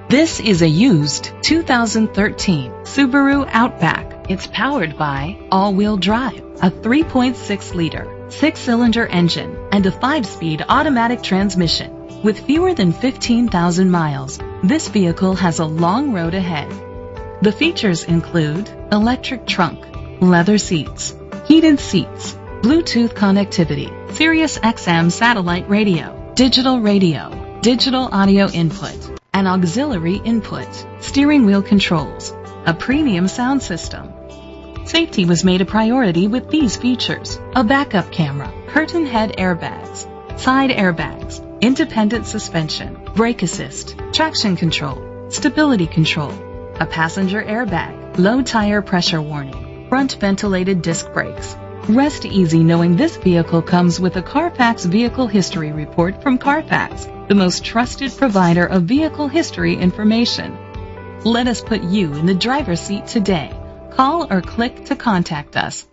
This is a used 2013 Subaru Outback. It's powered by all-wheel drive, a 3.6-liter, 6-cylinder engine, and a 5-speed automatic transmission. With fewer than 15,000 miles, this vehicle has a long road ahead. The features include electric trunk, leather seats, heated seats, Bluetooth connectivity, Sirius XM satellite radio, digital audio input, an auxiliary input, steering wheel controls, a premium sound system. Safety was made a priority with these features: a backup camera, curtain head airbags, side airbags, independent suspension, brake assist, traction control, stability control, a passenger airbag, low tire pressure warning, front ventilated disc brakes. Rest easy knowing this vehicle comes with a Carfax Vehicle History Report from Carfax, the most trusted provider of vehicle history information. Let us put you in the driver's seat today. Call or click to contact us.